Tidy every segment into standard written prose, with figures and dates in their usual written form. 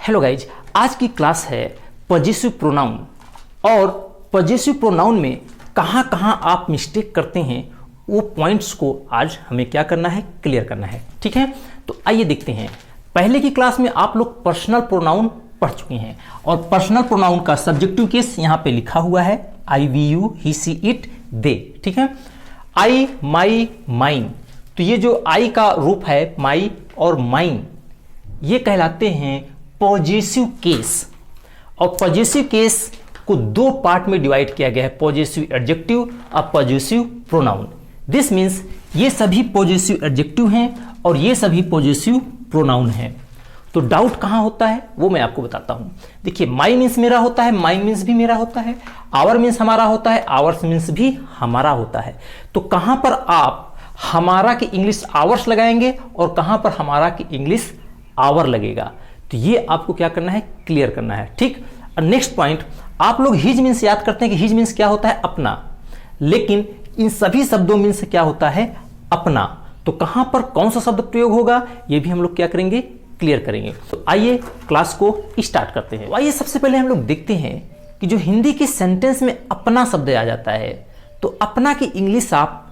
Hello guys, आज की class है पॉजेसिव प्रोनाउन। और पॉजेसिव प्रोनाउन में कहाँ कहाँ आप मिस्टेक करते हैं वो पॉइंट्स को आज हमें क्या करना है, क्लियर करना है। ठीक है, तो आइए देखते हैं। पहले की क्लास में आप लोग पर्सनल प्रोनाउन पढ़ चुके हैं और पर्सनल प्रोनाउन का सब्जेक्टिव केस यहाँ पे लिखा हुआ है, I, we, you, he, she, it, they. ठीक है, आई, माई, माइन। तो ये जो आई का रूप है माई और माइन, ये कहलाते हैं पॉजेसिव केस। और पॉजेसिव केस को दो पार्ट में डिवाइड किया गया है, पॉजेसिव एडजेक्टिव और पॉजेसिव प्रोनाउन। दिस मीन्स ये सभी पॉजेसिव एडजेक्टिव हैं और ये सभी पॉजेसिव प्रोनाउन हैं। तो डाउट कहाँ होता है वो मैं आपको बताता हूं। देखिए, माई मीन्स मेरा होता है, माइन मीन्स भी मेरा होता है, आवर मीन्स हमारा होता है, आवर्स मीन्स भी हमारा होता है। तो कहां पर आप हमारा की इंग्लिश आवर्स लगाएंगे और कहां पर हमारा की इंग्लिश आवर लगेगा, तो ये आपको क्या करना है, क्लियर करना है। ठीक, और नेक्स्ट पॉइंट, आप लोग हिज मीन्स याद करते हैं कि हिज मीन्स क्या होता है, अपना। लेकिन इन सभी शब्दों मीन्स क्या होता है, अपना। तो कहां पर कौन सा शब्द प्रयोग होगा ये भी हम लोग क्या करेंगे, क्लियर करेंगे। तो आइए क्लास को स्टार्ट करते हैं। आइए सबसे पहले हम लोग देखते हैं कि जो हिंदी के सेंटेंस में अपना शब्द आ जाता है, तो अपना की इंग्लिश आप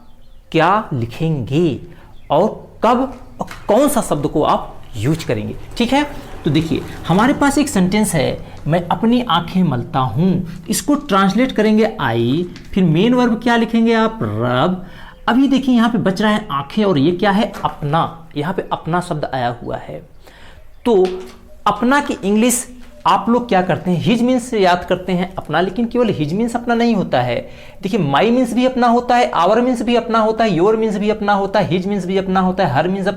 क्या लिखेंगे और कब और कौन सा शब्द को आप यूज करेंगे। ठीक है, तो देखिए हमारे पास एक सेंटेंस है, मैं अपनी आंखें मलता हूं। इसको ट्रांसलेट करेंगे आई, फिर मेन वर्ब क्या लिखेंगे आप, रब। अभी देखिए यहां पे बच रहा है आंखें और ये क्या है, अपना। यहां पे अपना शब्द आया हुआ है। तो अपना की इंग्लिश आप लोग क्या करते हैं, हिज मीन्स से याद करते हैं अपना। लेकिन केवल हिज मीन्स अपना नहीं होता है। देखिए, माई मीन्स भी अपना होता है, आवर मीन्स भी अपना होता है, योर मीन्स भी अपना होता है, हिज मीन्स भी अपना होता है, हर मीन्स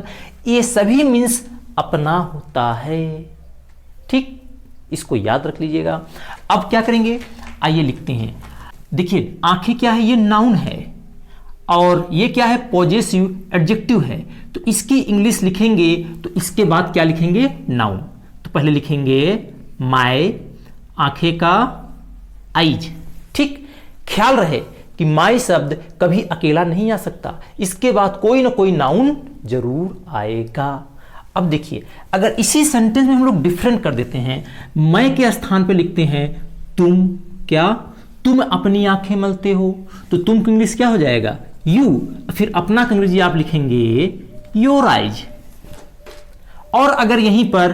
ये सभी मीन्स अपना होता है। ठीक, इसको याद रख लीजिएगा। अब क्या करेंगे, आइए लिखते हैं। देखिए आंखें क्या है, ये नाउन है और ये क्या है, पॉजेसिव एडजेक्टिव है। तो इसकी इंग्लिश लिखेंगे तो इसके बाद क्या लिखेंगे, नाउन। तो पहले लिखेंगे माय, आंखें का आइज। ठीक, ख्याल रहे कि माय शब्द कभी अकेला नहीं आ सकता, इसके बाद कोई ना कोई नाउन जरूर आएगा। अब देखिए, अगर इसी सेंटेंस में हम लोग डिफरेंट कर देते हैं, मैं के स्थान पे लिखते हैं तुम। क्या, तुम अपनी आंखें मलते हो, तो तुम का इंग्लिश क्या हो जाएगा, यू। फिर अपना का अंग्रेजी आप लिखेंगे योर आइज। और अगर यहीं पर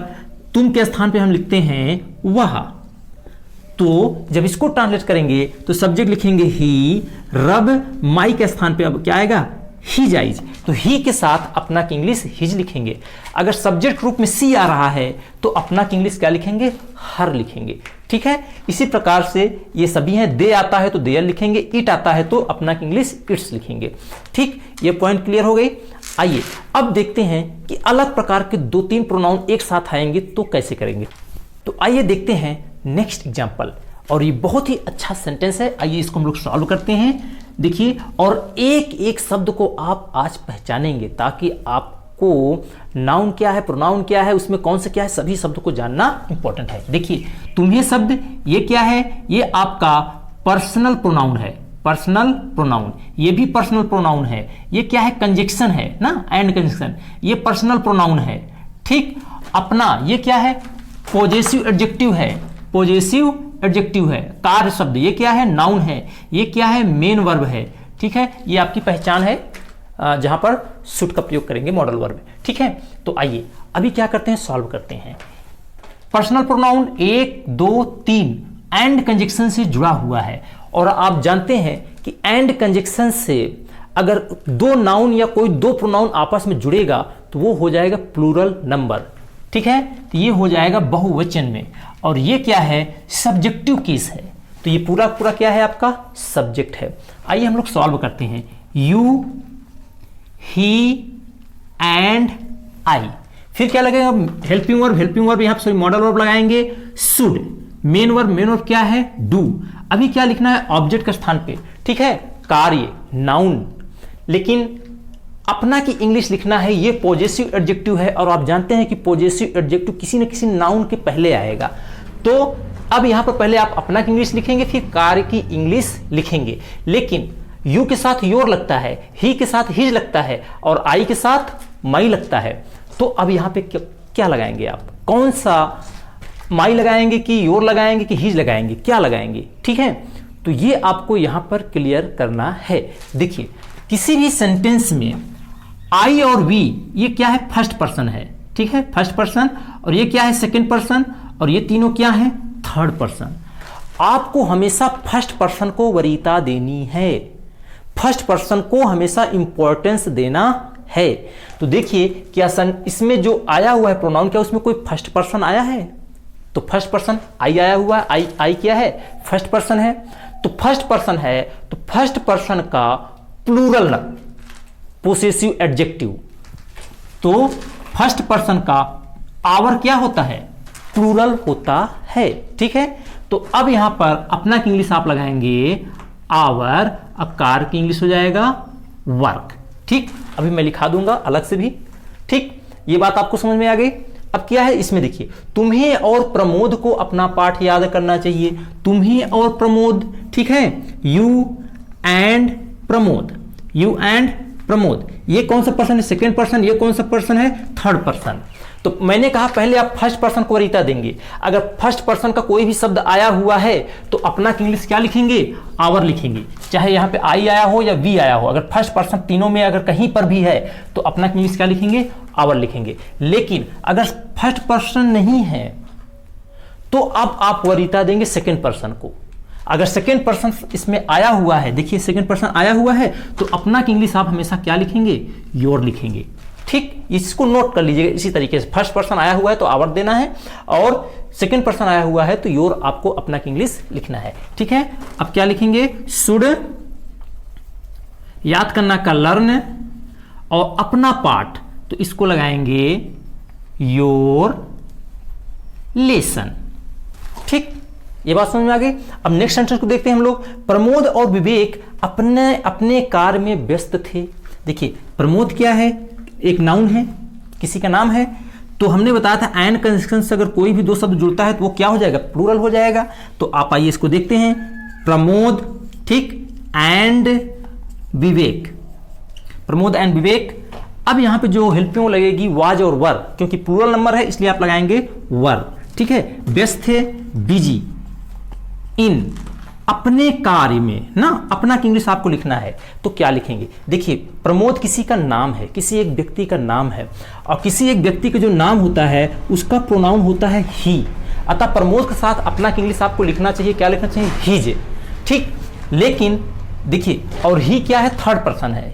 तुम के स्थान पे हम लिखते हैं वह, तो जब इसको ट्रांसलेट करेंगे तो सब्जेक्ट लिखेंगे ही, रब माई के स्थान पे अब क्या आएगा, हिज आइज। तो ही के साथ अपना की इंग्लिश हिज लिखेंगे। अगर सब्जेक्ट रूप में सी आ रहा है तो अपना की इंग्लिश क्या लिखेंगे, हर लिखेंगे। ठीक है, इसी प्रकार से ये सभी हैं। दे आता है तो देयर लिखेंगे, इट आता है तो अपना की इंग्लिश इट्स लिखेंगे। ठीक, ये पॉइंट क्लियर हो गई। आइए अब देखते हैं कि अलग प्रकार के दो तीन प्रोनाउन एक साथ आएंगे तो कैसे करेंगे। तो आइए देखते हैं नेक्स्ट एग्जाम्पल। और ये बहुत ही अच्छा सेंटेंस है, आइए इसको हम लोग सॉल्व करते हैं। देखिए, और एक एक शब्द को आप आज पहचानेंगे ताकि आपको नाउन क्या है, प्रोनाउन क्या है, उसमें कौन सा क्या है, सभी शब्द को जानना इंपॉर्टेंट है। देखिए, तुम्हें शब्द ये क्या है, ये आपका पर्सनल प्रोनाउन है। पर्सनल प्रोनाउन, ये भी पर्सनल प्रोनाउन है। ये क्या है, कंजक्शन है ना, एंड कंजक्शन, ये पर्सनल प्रोनाउन है। ठीक, अपना ये क्या है, पॉजेसिव एडजेक्टिव है। पॉजेसिव एडजेक्टिव है। कार्य शब्द ये क्या है, नाउन है। ये क्या है, मेन वर्ब है। ठीक है, ये आपकी पहचान है जहां पर शुड का प्रयोग करेंगे, मॉडल वर्ब। ठीक है, तो आइए अभी क्या करते हैं, सॉल्व करते हैं। पर्सनल प्रोनाउन 1, 2, 3 एंड कंजक्शन से जुड़ा हुआ है। और आप जानते हैं कि एंड कंजक्शन से अगर दो नाउन या कोई दो प्रोनाउन आपस में जुड़ेगा तो वो हो जाएगा प्लूरल नंबर। ठीक है, तो ये हो जाएगा बहुवचन में। और ये क्या है, सब्जेक्टिव केस है। तो ये पूरा पूरा क्या है, आपका सब्जेक्ट है। आइए हम लोग सॉल्व करते हैं। You, he and I. फिर क्या लगेगा, हेल्पिंग वर्ब। हेल्पिंग वर्ब यहां पर मॉडल वर्ब लगाएंगे, शुड। मेन वर्ब क्या है, डू। अभी क्या लिखना है, ऑब्जेक्ट के स्थान पे। ठीक है, कार्य, नाउन। लेकिन अपना की इंग्लिश लिखना है, ये पॉजेसिव एडजेक्टिव है और आप जानते हैं कि पॉजेसिव एडजेक्टिव किसी न किसी नाउन के पहले आएगा। तो अब यहां पर पहले आप अपना की इंग्लिश लिखेंगे, फिर कार्य की इंग्लिश लिखेंगे। लेकिन यू के साथ योर लगता है, ही के साथ हिज लगता है और आई के साथ माई लगता है। तो अब यहां पे क्या लगाएंगे आप, कौन सा माई लगाएंगे कि योर लगाएंगे कि हिज लगाएंगे, क्या लगाएंगे, ठीक है। तो ये आपको यहां पर क्लियर करना है। देखिए किसी भी सेंटेंस में आई और वी ये क्या है, फर्स्ट पर्सन है, ठीक है, फर्स्ट पर्सन, और ये क्या है, सेकंड पर्सन, और ये तीनों क्या है, थर्ड पर्सन। आपको हमेशा फर्स्ट पर्सन को वरीयता देनी है, फर्स्ट पर्सन को हमेशा इंपॉर्टेंस देना है। तो देखिए क्या इसमें जो आया हुआ है प्रोनाउन, क्या उसमें कोई फर्स्ट पर्सन आया है? तो फर्स्ट पर्सन आई आया हुआ है, आई क्या है, फर्स्ट पर्सन है। तो फर्स्ट पर्सन है तो फर्स्ट पर्सन का प्लूरल पोसेसिव एडजेक्टिव, तो फर्स्ट पर्सन का आवर क्या होता है, प्लूरल होता है, ठीक है। तो अब यहां पर अपना की इंग्लिश आप लगाएंगे आवर, अब कार की इंग्लिश हो जाएगा वर्क, ठीक। अभी मैं लिखा दूंगा अलग से भी, ठीक। ये बात आपको समझ में आ गई। अब क्या है इसमें, देखिए तुम्हें और प्रमोद को अपना पाठ याद करना चाहिए, तुम्हें और प्रमोद, ठीक है, you and Pramod, you and Pramod, ये कौन सा पर्सन है, सेकेंड पर्सन, ये कौन सा पर्सन है, थर्ड पर्सन। तो मैंने कहा पहले आप फर्स्ट पर्सन को वरीयता देंगे। अगर फर्स्ट पर्सन का कोई भी शब्द आया हुआ है तो अपना की इंग्लिश क्या लिखेंगे, आवर लिखेंगे, चाहे यहां पे आई आया हो या वी आया हो। अगर फर्स्ट पर्सन तीनों में अगर कहीं पर भी है तो अपना की इंग्लिश क्या लिखेंगे, आवर लिखेंगे। लेकिन अगर फर्स्ट पर्सन नहीं है तो अब आप वरीयता देंगे सेकेंड पर्सन को। अगर सेकेंड पर्सन इसमें आया हुआ है, देखिए सेकेंड पर्सन आया हुआ है, तो अपना की इंग्लिश आप हमेशा क्या लिखेंगे, योर लिखेंगे, ठीक। इसको नोट कर लीजिएगा इसी तरीके से, फर्स्ट पर्सन आया हुआ है तो आवर देना है, और सेकेंड पर्सन आया हुआ है तो योर आपको अपना की इंग्लिश लिखना है, ठीक है। अब क्या लिखेंगे, शुड, याद करना का लर्न, और अपना पार्ट तो इसको लगाएंगे योर लेसन, ठीक। ये बात समझ में आ गई। अब नेक्स्ट सेंटेंस को देखते हैं हम लोग। प्रमोद और विवेक अपने अपने कार्य में व्यस्त थे। देखिए प्रमोद क्या है, एक नाउन है, किसी का नाम है। तो हमने बताया था एंड कंजंक्शन से अगर कोई भी दो शब्द जुड़ता है तो वो क्या हो जाएगा, प्लूरल हो जाएगा। तो आप आइए इसको देखते हैं, प्रमोद, ठीक, एंड विवेक, प्रमोद एंड विवेक। अब यहां पे जो हेल्पिंग वो लगेगी वाज और वर, क्योंकि प्लूरल नंबर है इसलिए आप लगाएंगे वर, ठीक है। व्यस्त थे, बिजी, इन, अपने कार्य में ना, अपना की इंग्लिश आपको लिखना है तो क्या लिखेंगे। देखिए प्रमोद किसी का नाम है, किसी एक व्यक्ति का नाम है, और किसी एक व्यक्ति का जो नाम होता है उसका प्रोनाउन होता है ही। अतः प्रमोद के साथ अपना की इंग्लिश आपको लिखना चाहिए, क्या लिखना चाहिए, हीज, ठीक। लेकिन देखिए और ही क्या है, थर्ड पर्सन है,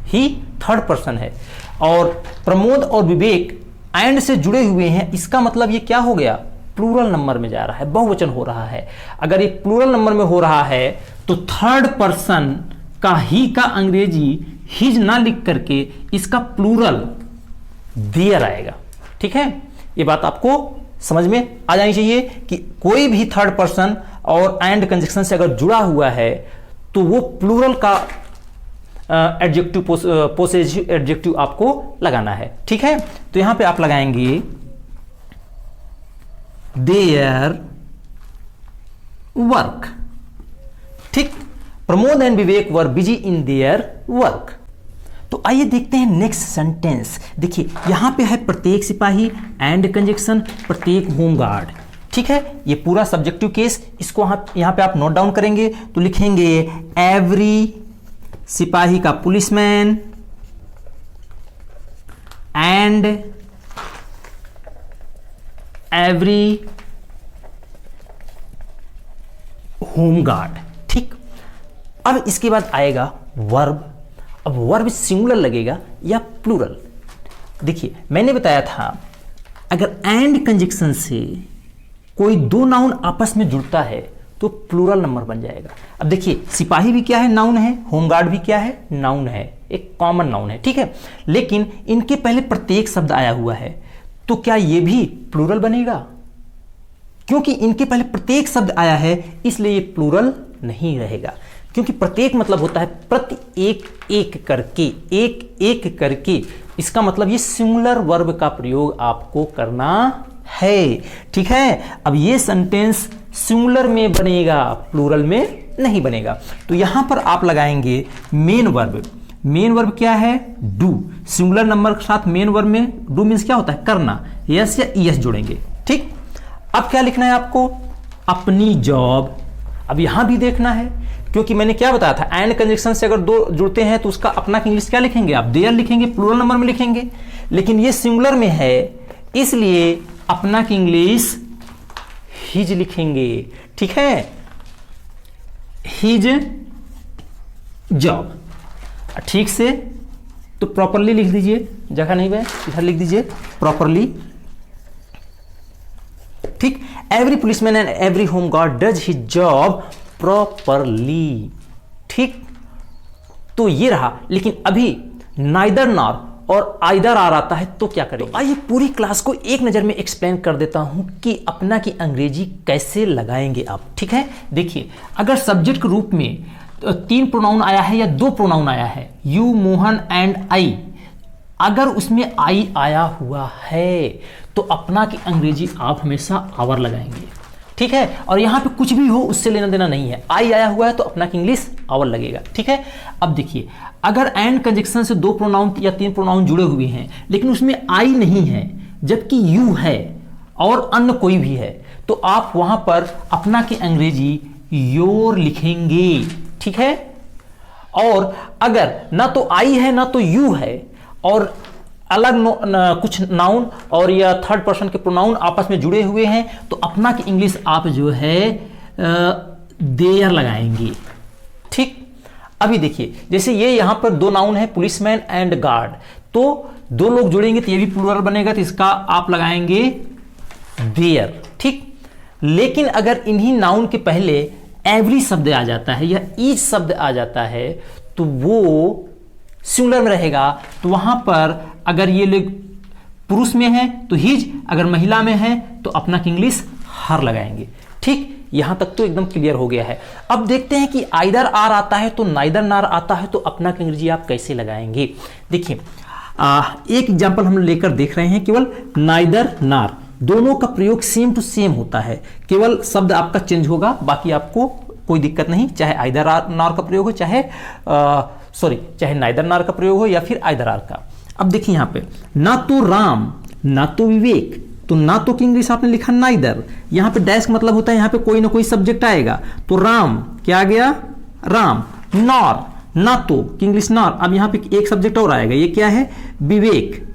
ही थर्ड पर्सन है, और प्रमोद और विवेक एंड से जुड़े हुए हैं, इसका मतलब ये क्या हो गया, प्लूरल नंबर में जा रहा है, बहुवचन हो रहा है। अगर ये प्लूरल नंबर में हो रहा है तो थर्ड पर्सन का ही का अंग्रेजी हिज ना लिख करके इसका प्लूरल देयर आएगा, ठीक है। ये बात आपको समझ में आ जानी चाहिए कि कोई भी थर्ड पर्सन और एंड कंजंक्शन से अगर जुड़ा हुआ है तो वो प्लूरल का एडजेक्टिव, पोसेसिव एडजेक्टिव आपको लगाना है, ठीक है। तो यहां पे आप लगाएंगे देयर वर्क, ठीक। Pramod and Vivek were busy in their work. तो आइए देखते हैं नेक्स्ट सेंटेंस। देखिए यहां पे है प्रत्येक सिपाही, एंड कंजंक्शन, प्रत्येक होमगार्ड, ठीक है। ये पूरा सब्जेक्टिव केस, इसको यहां पे आप नोट डाउन करेंगे तो लिखेंगे एवरी, सिपाही का पुलिसमैन, एंड एवरी होमगार्ड, ठीक। अब इसके बाद आएगा वर्ब। अब वर्ब सिंगुलर लगेगा या प्लूरल। देखिए मैंने बताया था अगर एंड कंजंक्शन से कोई दो नाउन आपस में जुड़ता है तो प्लूरल नंबर बन जाएगा। अब देखिए सिपाही भी क्या है, नाउन है, होमगार्ड भी क्या है, नाउन है, एक कॉमन नाउन है, ठीक है। लेकिन इनके पहले प्रत्येक शब्द आया हुआ है तो क्या ये भी प्लूरल बनेगा, क्योंकि इनके पहले प्रत्येक शब्द आया है इसलिए ये प्लूरल नहीं रहेगा। क्योंकि प्रत्येक मतलब होता है प्रति एक एक करके, एक एक करके, इसका मतलब ये सिंगुलर वर्ब का प्रयोग आपको करना है, ठीक है। अब ये सेंटेंस सिंगुलर में बनेगा, प्लूरल में नहीं बनेगा। तो यहां पर आप लगाएंगे मेन वर्ब। मेन वर्ब क्या है, डू। सिंगुलर नंबर के साथ मेन वर्ब में डू मीन्स क्या होता है, करना, यस या ईएस जोड़ेंगे, ठीक। अब क्या लिखना है आपको, अपनी जॉब। अब यहां भी देखना है, क्योंकि मैंने क्या बताया था, एंड कंजक्शन से अगर दो जुड़ते हैं तो उसका अपना की इंग्लिश क्या लिखेंगे आप, देयर लिखेंगे, प्लूरल नंबर में लिखेंगे। लेकिन ये सिंगुलर में है, इसलिए अपना की इंग्लिश हिज लिखेंगे। ठीक है, हिज जॉब। ठीक से तो प्रॉपरली लिख दीजिए, जगह नहीं है इधर लिख दीजिए प्रॉपरली। ठीक, every policeman and every home guard does his job properly. ठीक, तो ये रहा। लेकिन अभी नाइदर नॉर और आइदर आर आता है तो क्या करें। तो आइए पूरी क्लास को एक नजर में एक्सप्लेन कर देता हूं कि अपना की अंग्रेजी कैसे लगाएंगे आप। ठीक है, देखिए, अगर सब्जेक्ट के रूप में 3 प्रोनाउन आया है या 2 प्रोनाउन आया है, यू, मोहन एंड आई, अगर उसमें आई आया हुआ है तो अपना की अंग्रेजी आप हमेशा आवर लगाएंगे। ठीक है, और यहां पे कुछ भी हो उससे लेना देना नहीं है, आई आया हुआ है तो अपना की इंग्लिश आवर लगेगा। ठीक है, अब देखिए, अगर एंड कंजक्शन से 2 प्रोनाउन या 3 प्रोनाउन जुड़े हुए हैं लेकिन उसमें आई नहीं है जबकि यू है और अन्य कोई भी है, तो आप वहां पर अपना की अंग्रेजी योर लिखेंगे। ठीक है, और अगर ना तो आई है ना तो यू है और अलग कुछ नाउन और या थर्ड पर्सन के प्रोनाउन आपस में जुड़े हुए हैं तो अपना की इंग्लिश आप जो है देयर लगाएंगे। ठीक, अभी देखिए, जैसे ये यहां पर 2 नाउन है, पुलिसमैन एंड गार्ड, तो 2 लोग जुड़ेंगे तो ये भी प्लूरल बनेगा, तो इसका आप लगाएंगे देयर। ठीक, लेकिन अगर इन्हीं नाउन के पहले एवरी शब्द आ जाता है या ईच शब्द आ जाता है तो वो सिंगुलर में रहेगा, तो वहां पर अगर ये लोग पुरुष में है तो हिज, अगर महिला में है तो अपना की इंग्लिश हर लगाएंगे। ठीक, यहां तक तो एकदम क्लियर हो गया है। अब देखते हैं कि आइदर आर आता है तो नाइदर नार आता है तो अपना की अंग्रेजी आप कैसे लगाएंगे। देखिए, एक एग्जांपल हम लेकर देख रहे हैं, केवल नाइदर नार, दोनों का प्रयोग सेम टू सेम होता है, केवल शब्द आपका चेंज होगा, बाकी आपको कोई दिक्कत नहीं, चाहे आइदर आर नार का प्रयोग हो, चाहे नाइदर नार का प्रयोग हो या फिर आइदर आर का। अब देखिए यहां पे, ना तो राम ना तो विवेक, तो ना तो की इंग्लिश आपने लिखा नाइदर, यहां पे डैश का मतलब होता है यहां पे कोई ना कोई सब्जेक्ट आएगा, तो राम क्या आ गया, राम। नॉर, ना तो की इंग्लिश नॉर, अब यहां पे एक सब्जेक्ट और आएगा, ये क्या है, विवेक।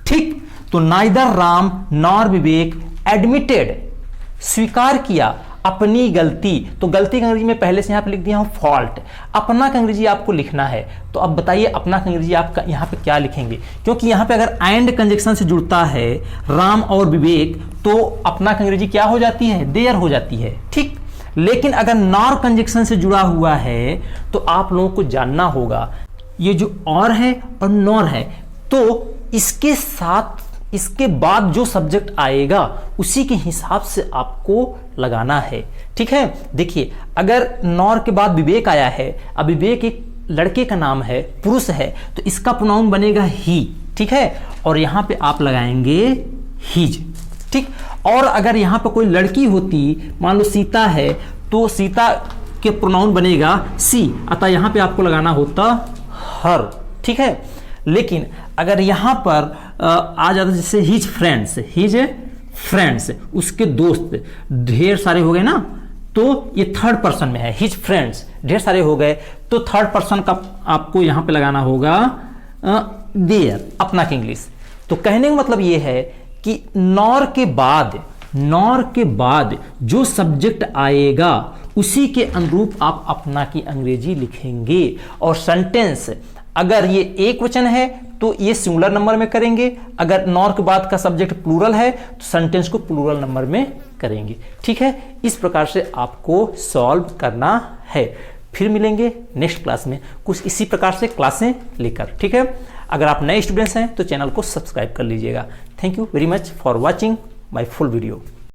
ठीक, तो नाइदर राम नॉर विवेक एडमिटेड, स्वीकार किया अपनी गलती, तो गलती का अंग्रेजी में पहले से यहां पे लिख दिया हूं फॉल्ट। अपना का अंग्रेजी आपको लिखना है, तो अब बताइए अपना का अंग्रेजी आप यहां पे क्या लिखेंगे, क्योंकि यहां पे अगर एंड कंजक्शन से जुड़ता है राम और विवेक तो अपना का अंग्रेजी क्या हो जाती है, देयर हो जाती है। ठीक, लेकिन अगर नॉर कंजक्शन से जुड़ा हुआ है तो आप लोगों को जानना होगा, ये जो और है और नॉर है, तो इसके साथ इसके बाद जो सब्जेक्ट आएगा उसी के हिसाब से आपको लगाना है। ठीक है, देखिए, अगर नॉर के बाद विवेक आया है, अब विवेक एक लड़के का नाम है, पुरुष है, तो इसका प्रोनाउन बनेगा ही। ठीक है, और यहां पे आप लगाएंगे हिज। ठीक, और अगर यहां पे कोई लड़की होती, मान लो सीता है, तो सीता के प्रोनाउन बनेगा सी, अतः यहां पे आपको लगाना होता हर। ठीक है, लेकिन अगर यहां पर आ जाता जैसे हिज फ्रेंड्स, उसके दोस्त ढेर सारे हो गए ना, तो ये थर्ड पर्सन में है, हिज फ्रेंड्स ढेर सारे हो गए, तो थर्ड पर्सन का आपको यहां पे लगाना होगा देयर, अपना की इंग्लिश। तो कहने का मतलब ये है कि नॉर के बाद जो सब्जेक्ट आएगा उसी के अनुरूप आप अपना की अंग्रेजी लिखेंगे। और सेंटेंस अगर ये एक वचन है तो ये सिंगुलर नंबर में करेंगे, अगर नॉर के बाद का सब्जेक्ट प्लूरल है तो सेंटेंस को प्लूरल नंबर में करेंगे। ठीक है, इस प्रकार से आपको सॉल्व करना है। फिर मिलेंगे नेक्स्ट क्लास में कुछ इसी प्रकार से क्लासें लेकर। ठीक है, अगर आप नए स्टूडेंट्स हैं तो चैनल को सब्सक्राइब कर लीजिएगा। Thank you very much for watching my full video.